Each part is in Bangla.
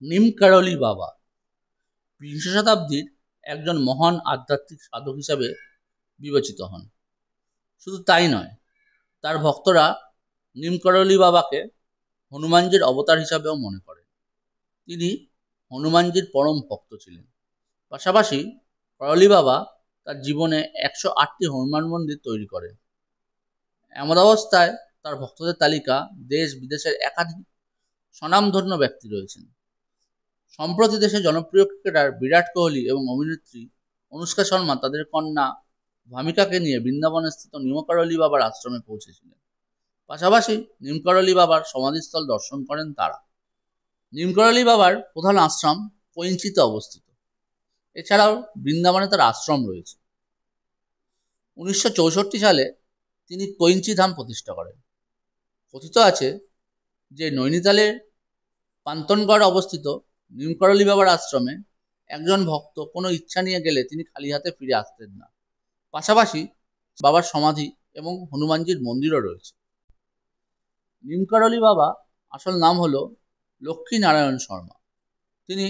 নিমকারলি বাবা বিংশ শতাব্দীর একজন মহান আধ্যাত্মিক সাধক হিসাবে বিবেচিত হন। শুধু তাই নয়, তার ভক্তরা নিমকরলি বাবাকে হনুমানজির অবতার হিসাবেও মনে করেন। তিনি হনুমানজির পরম ভক্ত ছিলেন। পাশাপাশি করলি বাবা তার জীবনে 108টি হনুমান মন্দির তৈরি করেন। এমন অবস্থায় তার ভক্তদের তালিকা দেশ বিদেশের একাধিক স্বনামধন্য ব্যক্তি রয়েছেন। সম্প্রতি দেশের জনপ্রিয় ক্রিকেটার বিরাট কোহলি এবং অভিনেত্রী অনুষ্কা শর্মা তাদের কন্যা ভামিকাকে নিয়ে বৃন্দাবনে স্থিত নিমকরলি বাবার আশ্রমে পৌঁছেছিলেন। পাশাপাশি নিমকরলি বাবার সমাধিস্থল দর্শন করেন তারা। নিমকরলি বাবার প্রধান আশ্রম কৈঞ্চিতে অবস্থিত। এছাড়াও বৃন্দাবনে তার আশ্রম রয়েছে। 1964 সালে তিনি কৈঞ্চি ধাম প্রতিষ্ঠা করেন। কথিত আছে যে নৈনিতালের পান্তনগড় অবস্থিত নিমকরলি বাবার আশ্রমে একজন ভক্ত কোনো ইচ্ছা নিয়ে গেলে তিনি খালি হাতে ফিরে আসতেন না। পাশাপাশি বাবার সমাধি এবং হনুমানজির মন্দিরও রয়েছে। নিমকরলি বাবা আসল নাম হলো লক্ষ্মী নারায়ণ শর্মা। তিনি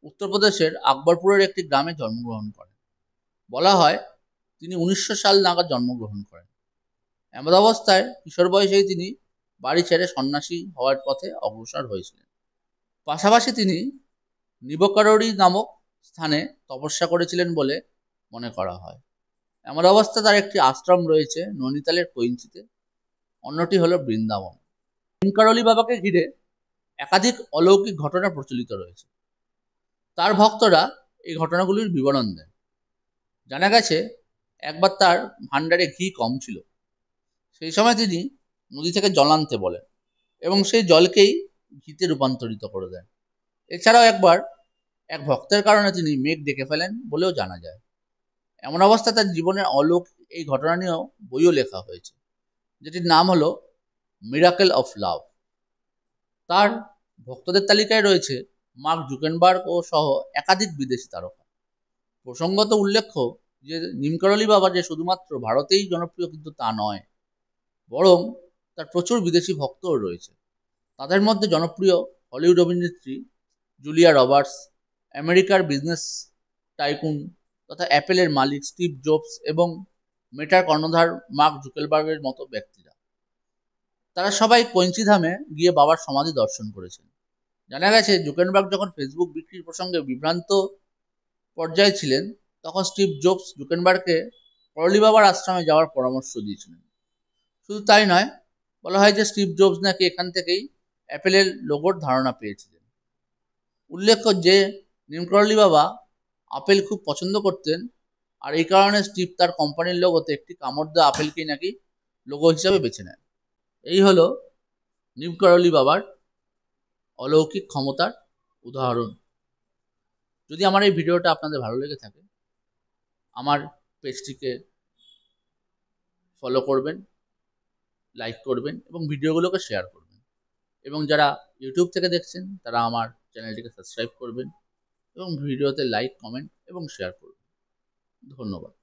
উত্তরপ্রদেশের আকবরপুরের একটি গ্রামে জন্মগ্রহণ করেন। বলা হয় তিনি 1900 সাল নাগাদ জন্মগ্রহণ করেন। এমন অবস্থায় কিশোর বয়সেই তিনি বাড়ি ছেড়ে সন্ন্যাসী হওয়ার পথে অগ্রসর হয়েছিলেন। পাশাপাশি তিনি নিবকাররি নামক স্থানে তপস্যা করেছিলেন বলে মনে করা হয়। এমন অবস্থা তার একটি আশ্রম রয়েছে নৈনিতালের কৈঞ্চিতে, অন্যটি হলো বৃন্দাবন। নিমকরলি বাবাকে ঘিরে একাধিক অলৌকিক ঘটনা প্রচলিত রয়েছে। তার ভক্তরা এই ঘটনাগুলির বিবরণ দেন। জানা গেছে একবার তার ভাণ্ডারে ঘি কম ছিল। সেই সময় তিনি নদী থেকে জল আনতে বলেন এবং সেই জলকেই ঘিতে রূপান্তরিত করে দেন। এছাড়াও একবার এক ভক্তের কারণে তিনি মেঘ ডেকে ফেলেন বলেও জানা যায়। এমন অবস্থায় তার জীবনের অলৌকিক এই ঘটনা নিয়েও বইও লেখা হয়েছে, যেটির নাম হলো মিরাকেল অফ লাভ। তার ভক্তদের তালিকায় রয়েছে মার্ক জুকেনবার্গ ও সহ একাধিক বিদেশি তারকা। প্রসঙ্গত উল্লেখ্য যে নিমকরলি বাবা যে শুধুমাত্র ভারতেই জনপ্রিয় কিন্তু তা নয়, বরং তার প্রচুর বিদেশি ভক্তও রয়েছে। তাদের মধ্যে জনপ্রিয় হলিউড অভিনেত্রী জুলিয়া রবার্টস, আমেরিকার বিজনেস টাইকুন তথা অ্যাপেলের মালিক স্টিভ জবস এবং মেটার কর্ণধার মার্ক জুকেলবার্গের মতো ব্যক্তিরা। তারা সবাই কৈঞ্চি ধামে গিয়ে বাবার সমাধি দর্শন করেছেন। জানা গেছে জুকেনবার্গ যখন ফেসবুক বিক্রির প্রসঙ্গে বিভ্রান্ত পর্যায়ে ছিলেন, তখন স্টিভ জবস জুকেনবার্গকে করলি বাবার আশ্রমে যাওয়ার পরামর্শ দিয়েছিলেন। শুধু তাই নয়, বলা হয় যে স্টিভ জবস নাকি এখান থেকেই অ্যাপেলের লোগোর ধারণা পেয়েছিলেন। উল্লেখ্য যে নিমকরলি বাবা আপেল খুব পছন্দ করতেন, আর এই কারণে স্টিভ তার কোম্পানির লোগোতে একটি কামড় দেওয়া আপেলকেই নাকি লোগো হিসাবে বেছে নেন। এই হলো নিমকরলি বাবার অলৌকিক ক্ষমতার উদাহরণ। যদি আমার এই ভিডিওটা আপনাদের ভালো লেগে থাকে, আমার পেজটিকে ফলো করবেন, লাইক করবেন এবং ভিডিওগুলোকে শেয়ার করবেন। এবং যারা ইউটিউব থেকে দেখছেন তারা আমার চ্যানেলটিকে সাবস্ক্রাইব করবেন এবং ভিডিওতে লাইক, কমেন্ট এবং শেয়ার করবেন। ধন্যবাদ।